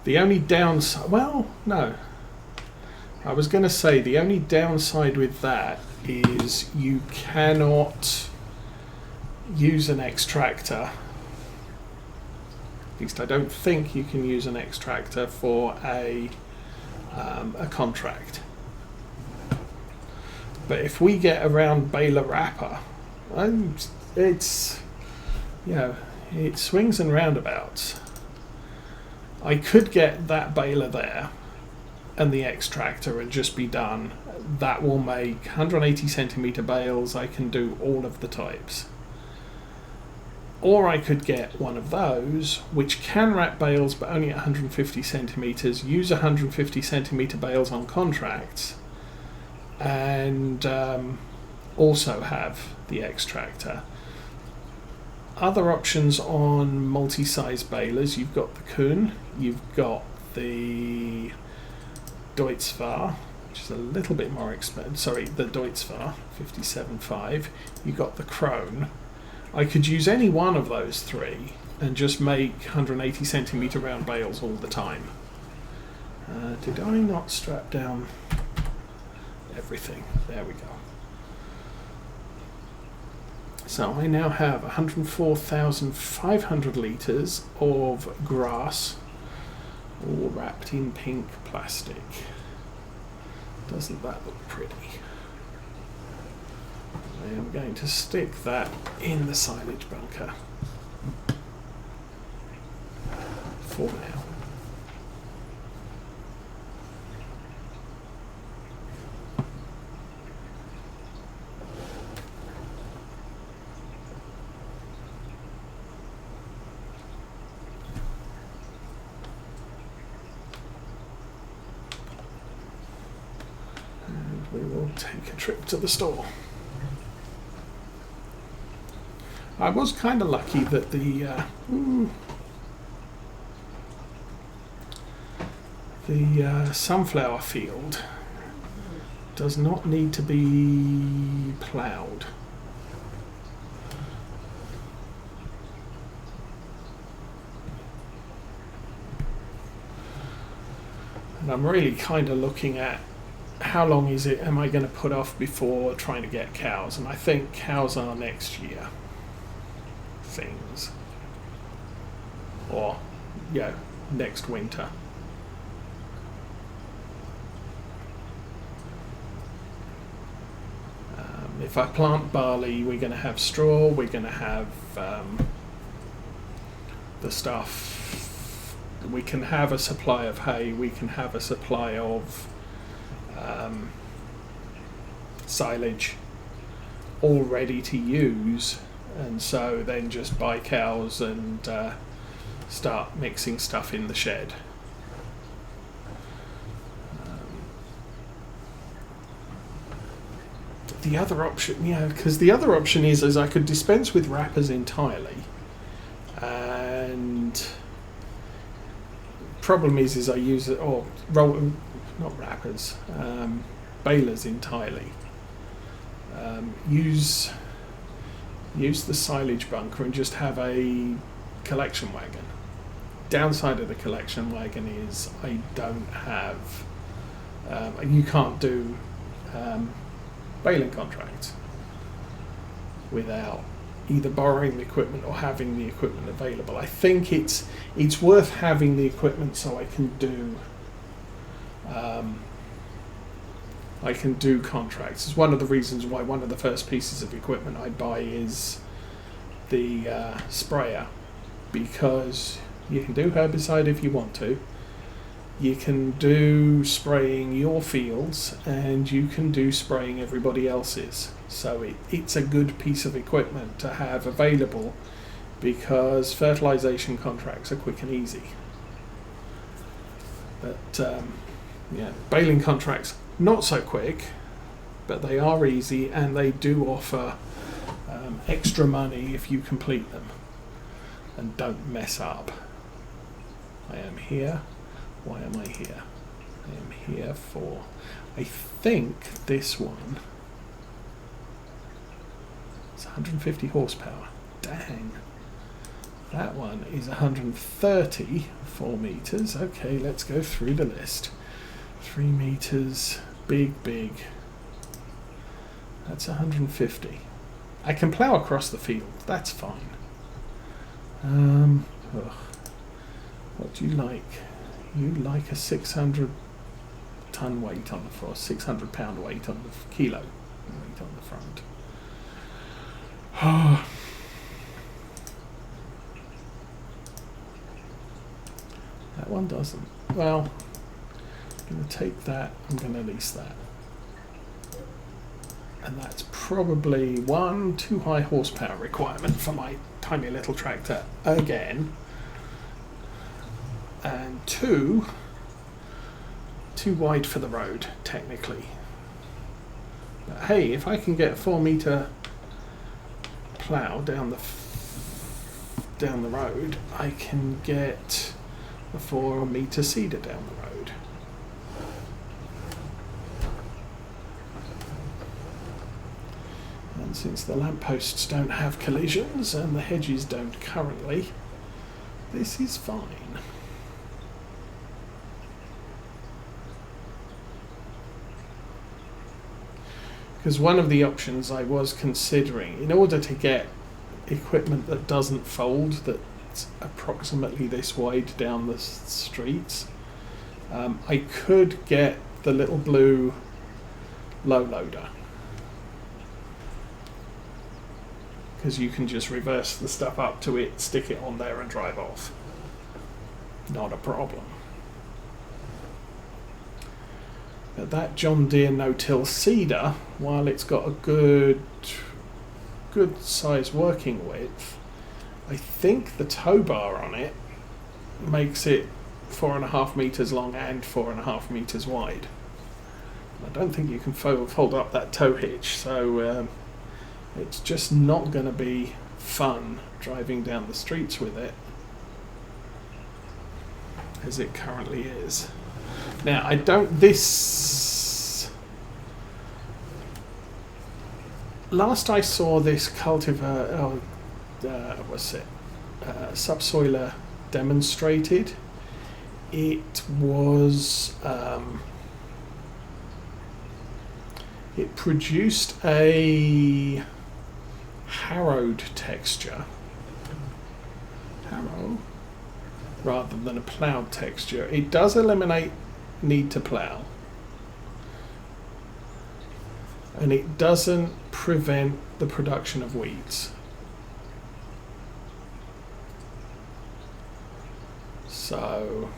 The only downside, well, no. I was going to say the only downside with that is you cannot use an extractor. At least I don't think you can use an extractor for a contract. But if we get around baler wrapper, it's, you know, it swings and roundabouts. I could get that baler there and the extractor and just be done. That will make 180 centimeter bales. I can do all of the types. Or I could get one of those which can wrap bales but only at 150 centimeters, use 150 centimeter bales on contracts, and also have the extractor. Other options on multi-size balers, you've got the Kuhn, you've got the Deutzfahr, which is a little bit more expensive, sorry, the Deutzfahr 57.5, you've got the Krone. I could use any one of those three and just make 180 centimeter round bales all the time. Did I not strap down everything? There we go. So I now have 104,500 litres of grass, all wrapped in pink plastic. Doesn't that look pretty? I am going to stick that in the silage bunker for now. We will take a trip to the store. I was kind of lucky that the sunflower field does not need to be ploughed. And I'm really kind of looking at how long am I going to put off before trying to get cows, and I think cows are next year things, or next winter. If I plant barley, we're going to have straw, we're going to have the stuff, we can have a supply of hay, we can have a supply of silage all ready to use, and so then just buy cows and start mixing stuff in the shed. The other option, because the other option is I could dispense with wrappers entirely, and problem is I use it, or roll, not wrappers, balers entirely. Use the silage bunker and just have a collection wagon. Downside of the collection wagon is I don't have, you can't do baling contracts without either borrowing the equipment or having the equipment available. I think it's worth having the equipment so I can do contracts. It's one of the reasons why one of the first pieces of equipment I buy is the sprayer, because you can do herbicide if you want to, you can do spraying your fields, and you can do spraying everybody else's. So it's a good piece of equipment to have available, because fertilization contracts are quick and easy. But baling contracts not so quick, but they are easy, and they do offer extra money if you complete them and don't mess up. I am here. Why am I here? I am here for, I think this one is 150 horsepower. Dang. That one is 130 4 meters. Okay, let's go through the list. 3 meters, big. That's 150. I can plow across the field. That's fine. What do you like? You like a 600 ton weight on the front, 600 pound weight on the kilo weight on the front. That one doesn't. Well, I'm going to take that, I'm going to lease that. And that's probably 1 too high horsepower requirement for my tiny little tractor again. And 2 too wide for the road, technically. But hey, if I can get a 4 meter plow down the road, I can get a 4 meter seeder down the road. And since the lampposts don't have collisions and the hedges don't currently, this is fine. Because one of the options I was considering, in order to get equipment that doesn't fold, that's approximately this wide down the streets, I could get the little blue low loader. Because you can just reverse the stuff up to it, stick it on there and drive off. Not a problem. But that John Deere no-till seeder, while it's got a good size working width, I think the tow bar on it makes it 4.5 meters long and 4.5 meters wide. I don't think you can fold up that tow hitch, so it's just not going to be fun driving down the streets with it as it currently is. Now, last I saw this cultivar, subsoiler demonstrated, it was, it produced a harrowed texture, rather than a ploughed texture. It does eliminate need to plough, and it doesn't prevent the production of weeds. So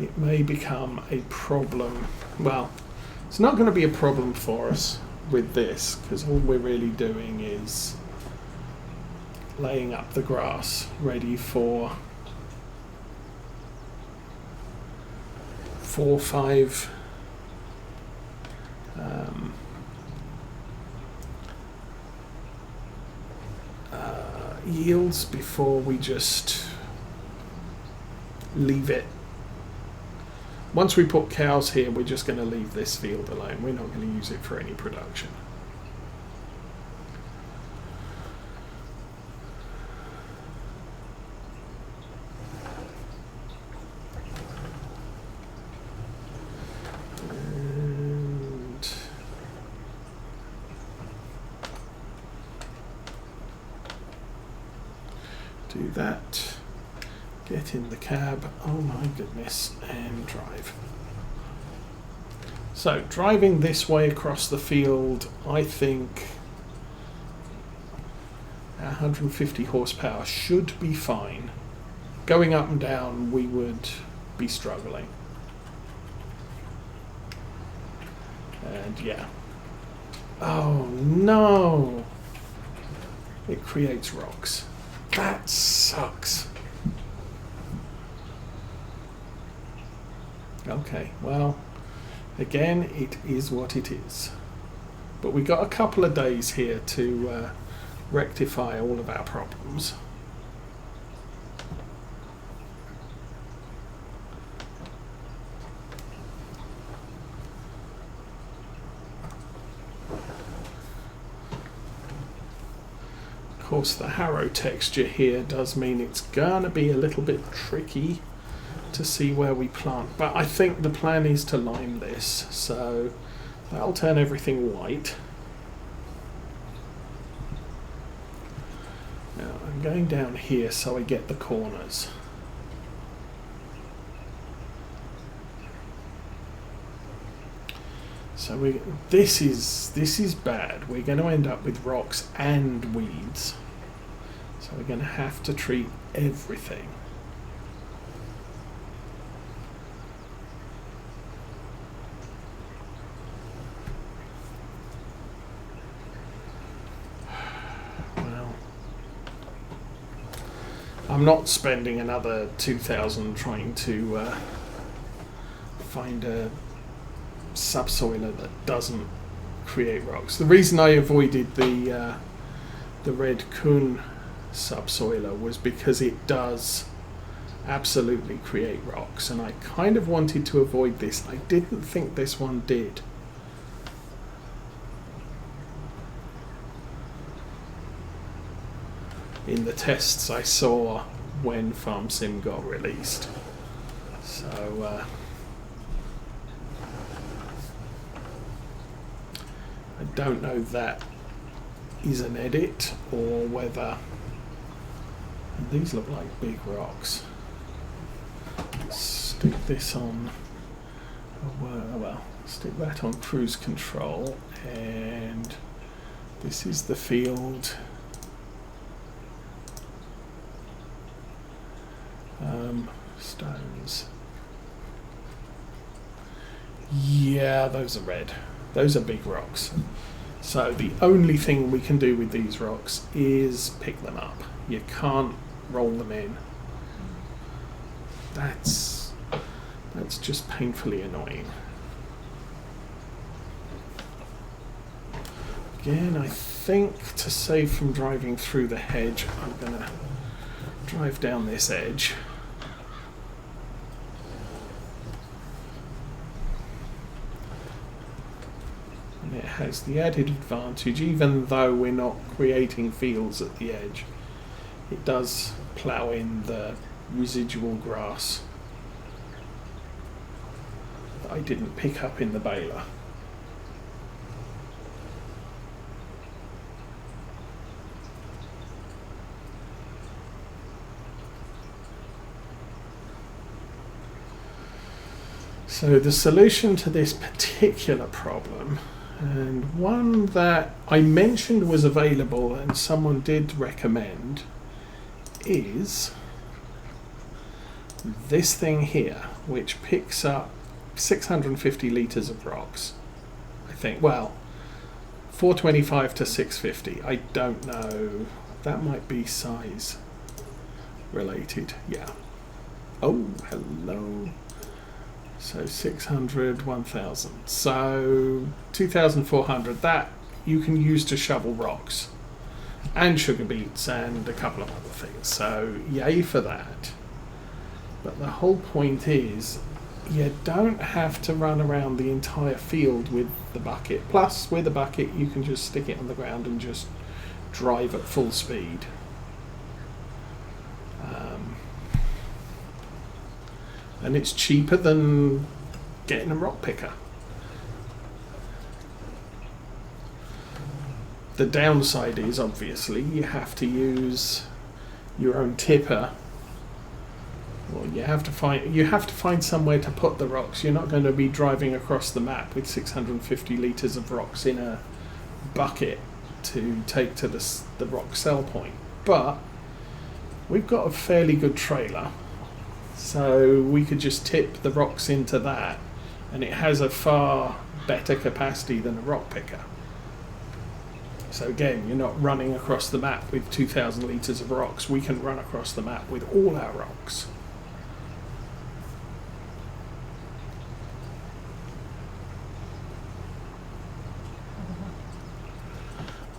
it may become a problem. Well, it's not going to be a problem for us with this, because all we're really doing is laying up the grass ready for 4 or 5 yields before we just leave it. Once we put cows here, we're just going to leave this field alone. We're not going to use it for any production. And do that. Get in the cab, oh my goodness, and drive. So, driving this way across the field, I think 150 horsepower should be fine. Going up and down, we would be struggling. And yeah. Oh no! It creates rocks. That sucks. Okay, well, again, it is what it is. But we got a couple of days here to rectify all of our problems. course, the harrow texture here does mean it's gonna be a little bit tricky to see where we plant, but I think the plan is to lime this, so that'll turn everything white. Now I'm going down here so I get the corners. So this is bad. We're going to end up with rocks and weeds. So we're going to have to treat everything. Well, I'm not spending another 2,000 trying to find a subsoiler that doesn't create rocks. The reason I avoided the red Kun subsoiler was because it does absolutely create rocks, and I kind of wanted to avoid this. I didn't think this one did. In the tests I saw when FarmSim got released. So I don't know if that is an edit or whether these look like big rocks. Let's stick this on, well, stick that on cruise control, and this is the field. Stones. Yeah, those are red. Those are big rocks. So the only thing we can do with these rocks is pick them up. You can't roll them in. That's just painfully annoying. Again, I think to save from driving through the hedge, I'm gonna drive down this edge. And it has the added advantage, even though we're not creating fields at the edge, it does plough in the residual grass that I didn't pick up in the baler. So the solution to this particular problem, and one that I mentioned was available and someone did recommend, is this thing here, which picks up 650 litres of rocks. I think, well, 425 to 650. I don't know. That might be size related. Yeah. Oh, hello. So 600, 1000. So 2400. That you can use to shovel rocks and sugar beets and a couple of other things. So yay for that. But the whole point is you don't have to run around the entire field with the bucket. Plus, with a bucket, you can just stick it on the ground and just drive at full speed. And it's cheaper than getting a rock picker. The downside is obviously you have to use your own tipper. Well, you have to find somewhere to put the rocks. You're not going to be driving across the map with 650 litres of rocks in a bucket to take to the rock sell point. But we've got a fairly good trailer, so we could just tip the rocks into that, and it has a far better capacity than a rock picker. So again, you're not running across the map with 2,000 litres of rocks. We can run across the map with all our rocks.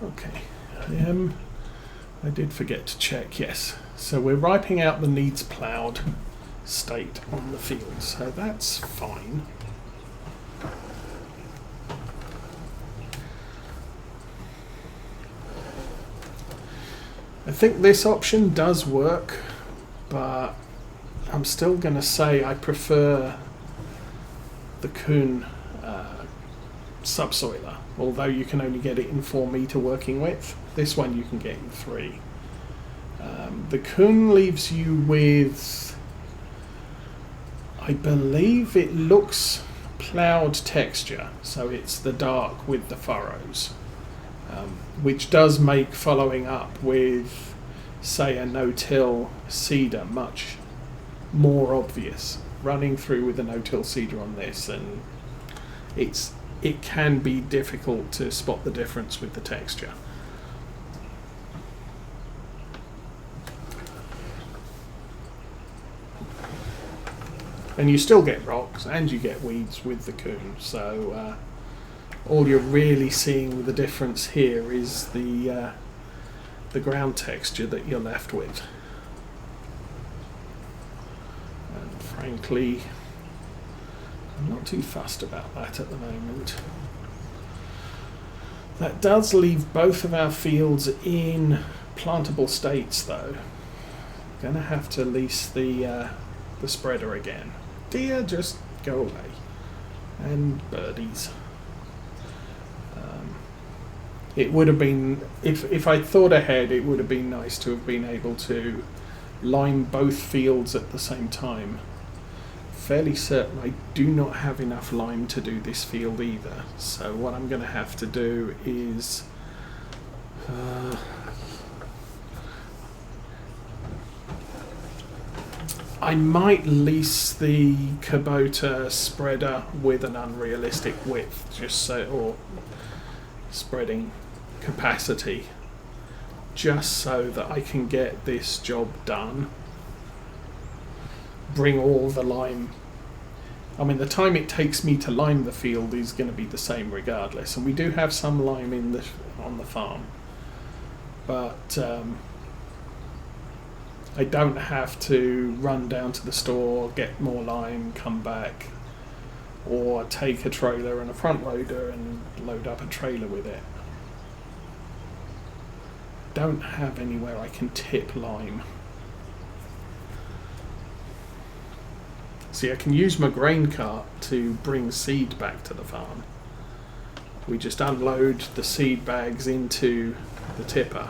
Okay, I did forget to check, yes. So we're wiping out the needs ploughed state on the field, so that's fine. I think this option does work, but I'm still going to say I prefer the Kuhn subsoiler, although you can only get it in 4 meter working width. This one you can get in 3. The Kuhn leaves you with, I believe it looks ploughed texture, so it's the dark with the furrows, which does make following up with, say, a no-till seeder much more obvious. Running through with a no-till seeder on this, and it can be difficult to spot the difference with the texture. And you still get rocks and you get weeds with the Kuhn, so all you're really seeing with the difference here is the ground texture that you're left with. And frankly, I'm not too fussed about that at the moment. That does leave both of our fields in plantable states, though. Going to have to lease the spreader again. Deer, just go away. And birdies. It would have been, if I'd thought ahead, it would have been nice to have been able to lime both fields at the same time. Fairly certain I do not have enough lime to do this field either, so what I'm going to have to do is I might lease the Kubota spreader with an unrealistic width, just so, or spreading capacity, just so that I can get this job done. Bring all the lime. I mean, the time it takes me to lime the field is going to be the same regardless, and we do have some lime on the farm, but I don't have to run down to the store, get more lime, come back, or take a trailer and a front loader and load up a trailer with it. Don't have anywhere I can tip lime. See, I can use my grain cart to bring seed back to the farm. We just unload the seed bags into the tipper,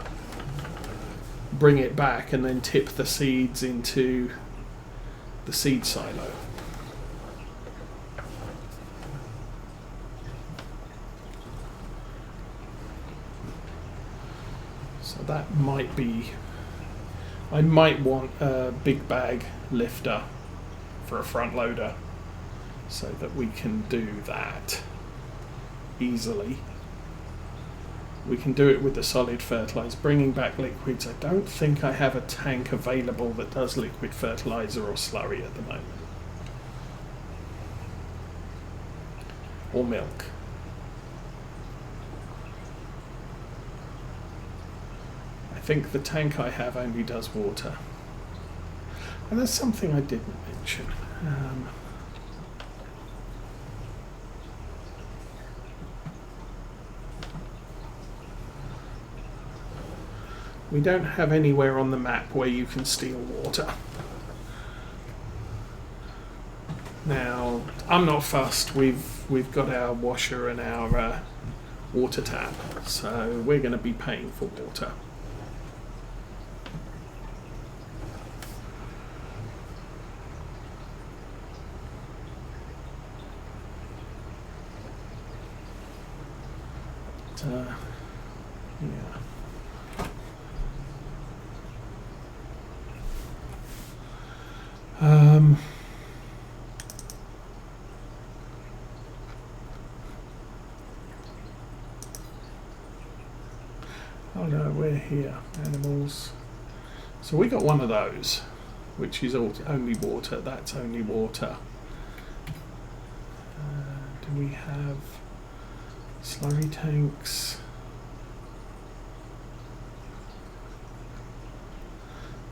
bring it back, and then tip the seeds into the seed silo. So that might be, I might want a big bag lifter for a front loader so that we can do that easily. We can do it with the solid fertilizer. Bringing back liquids, I don't think I have a tank available that does liquid fertilizer or slurry at the moment. Or milk. I think the tank I have only does water. And there's something I didn't mention. We don't have anywhere on the map where you can steal water. Now, I'm not fussed. We've got our washer and our water tap, so we're going to be paying for water. Yeah. Oh no, we're here. Animals. So we got one of those, which is only water. That's only water. Do we have slurry tanks?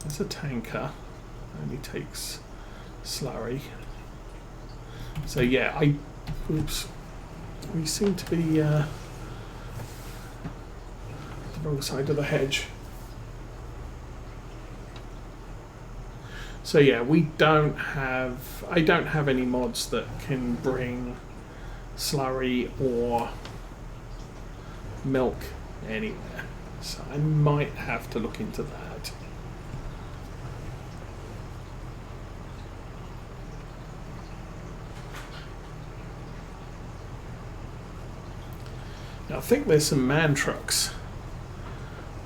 There's a tanker. Only takes slurry. So yeah, we seem to be the wrong side of the hedge. So yeah, I don't have any mods that can bring slurry or milk anywhere. So I might have to look into that. Now I think there's some man trucks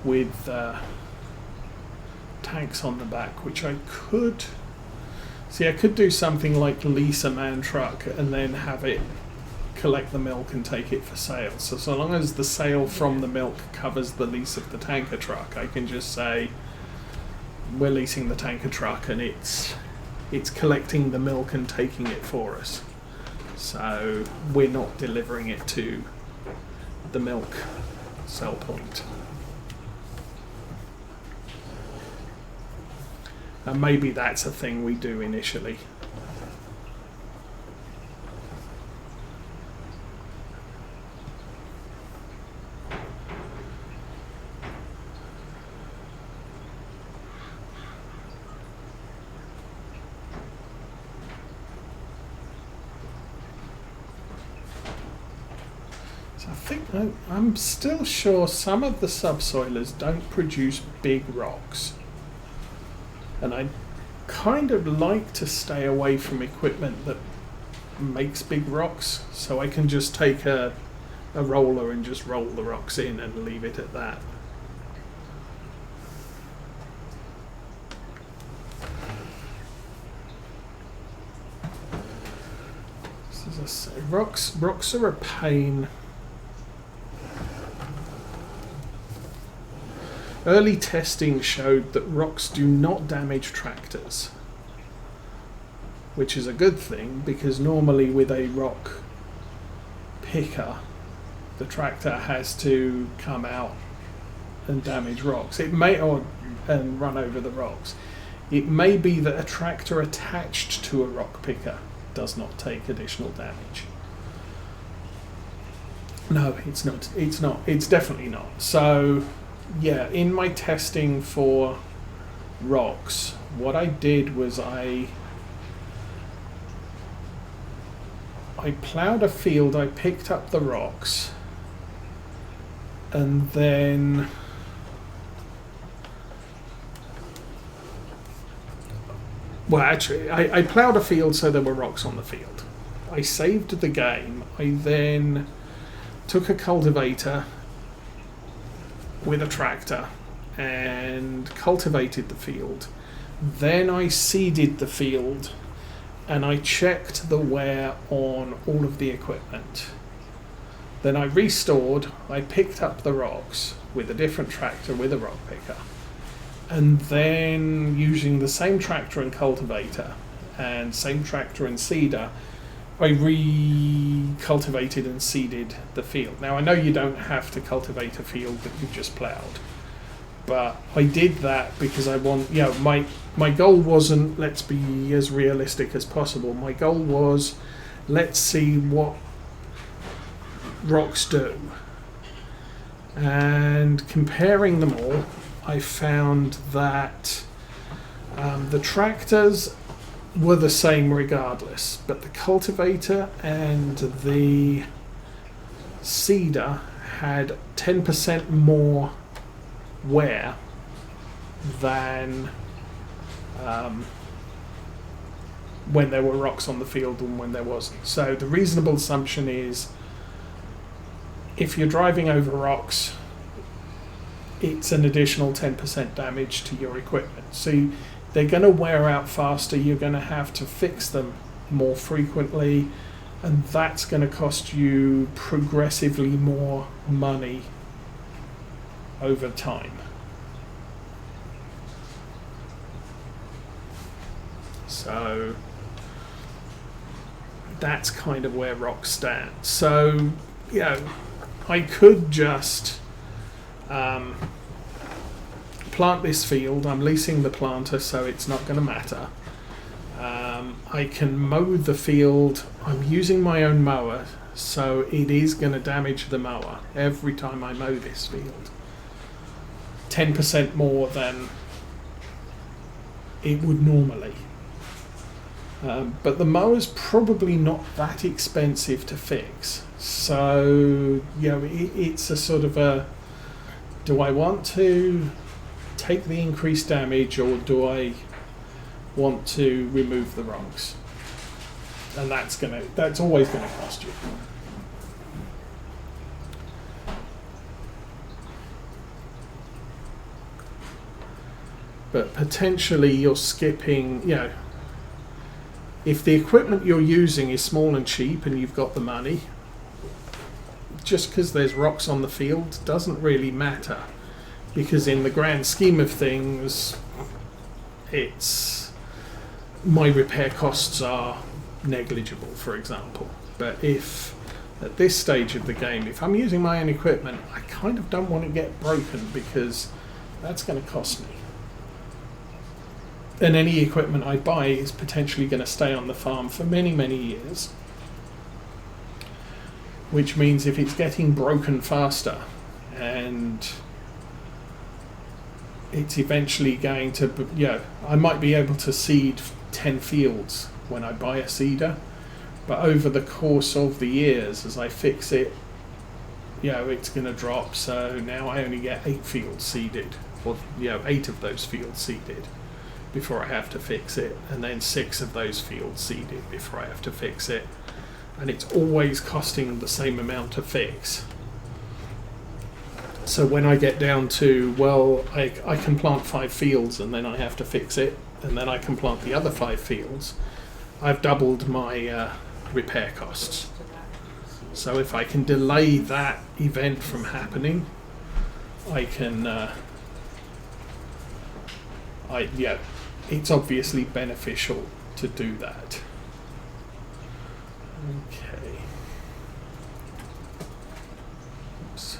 with tanks on the back, which I could do something like lease a man truck and then have it collect the milk and take it for sale. So long as the sale from the milk covers the lease of the tanker truck, I can just say we're leasing the tanker truck and it's collecting the milk and taking it for us. So we're not delivering it to the milk sell point. And maybe that's a thing we do initially. So I think I'm still sure some of the subsoilers don't produce big rocks. And I kind of like to stay away from equipment that makes big rocks, so I can just take a roller and just roll the rocks in and leave it at that. So as I say, rocks are a pain. Early testing showed that rocks do not damage tractors, which is a good thing, because normally with a rock picker, the tractor has to come out and damage rocks. It may and run over the rocks. It may be that a tractor attached to a rock picker does not take additional damage. No, it's not. It's not. It's definitely not. So yeah, in my testing for rocks, what I did was I ploughed a field, I picked up the rocks, and then I ploughed a field so there were rocks on the field. I saved the game. I then took a cultivator with a tractor and cultivated the field. Then I seeded the field and I checked the wear on all of the equipment. Then I restored, I picked up the rocks with a different tractor with a rock picker, and then using the same tractor and cultivator and same tractor and seeder, I re-cultivated and seeded the field. Now I know you don't have to cultivate a field that you've just ploughed, but I did that because I want, my goal wasn't let's be as realistic as possible. My goal was let's see what rocks do. And comparing them all, I found that the tractors were the same regardless, but the cultivator and the seeder had 10% more wear than when there were rocks on the field and when there wasn't. So the reasonable assumption is if you're driving over rocks, it's an additional 10% damage to your equipment. So they're going to wear out faster, you're going to have to fix them more frequently, and that's going to cost you progressively more money over time. So that's kind of where rocks stand. So, I could just plant this field. I'm leasing the planter, so it's not going to matter. I can mow the field. I'm using my own mower, so it is going to damage the mower every time I mow this field. 10% more than it would normally. But the mower's probably not that expensive to fix. So, you know, it's a sort of a, do I want to take the increased damage, or do I want to remove the rungs? And that's always gonna cost you. But potentially you're skipping, you know, if the equipment you're using is small and cheap and you've got the money, just because there's rocks on the field doesn't really matter, because in the grand scheme of things, my repair costs are negligible, for example. But if at this stage of the game, if I'm using my own equipment, I kind of don't want to get broken, because that's going to cost me. And any equipment I buy is potentially going to stay on the farm for many, many years. Which means if it's getting broken faster, and it's eventually going to, you know, I might be able to seed 10 fields when I buy a seeder, but over the course of the years, as I fix it, you know, it's going to drop. So now I only get 8 fields seeded, or, you know, 8 of those fields seeded before I have to fix it, and then 6 of those fields seeded before I have to fix it. And it's always costing the same amount to fix. So when I get down to, well, I can plant 5 fields and then I have to fix it, and then I can plant the other 5 fields, I've doubled my repair costs. So if I can delay that event from happening, I can, yeah, it's obviously beneficial to do that. Okay. Oops.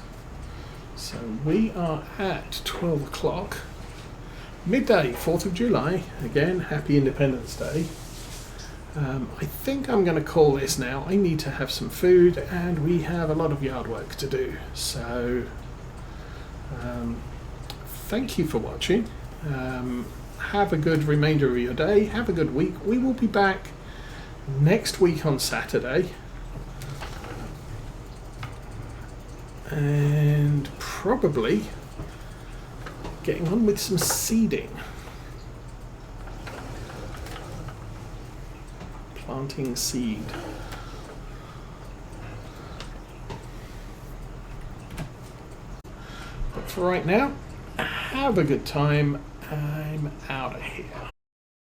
So we are at 12 o'clock, midday, 4th of July. Again, happy Independence Day. I think I'm going to call this now. I need to have some food, and we have a lot of yard work to do. So thank you for watching. Have a good remainder of your day. Have a good week. We will be back next week on Saturday, and probably getting on with some seeding, planting seed. But for right now, have a good time. I'm out of here.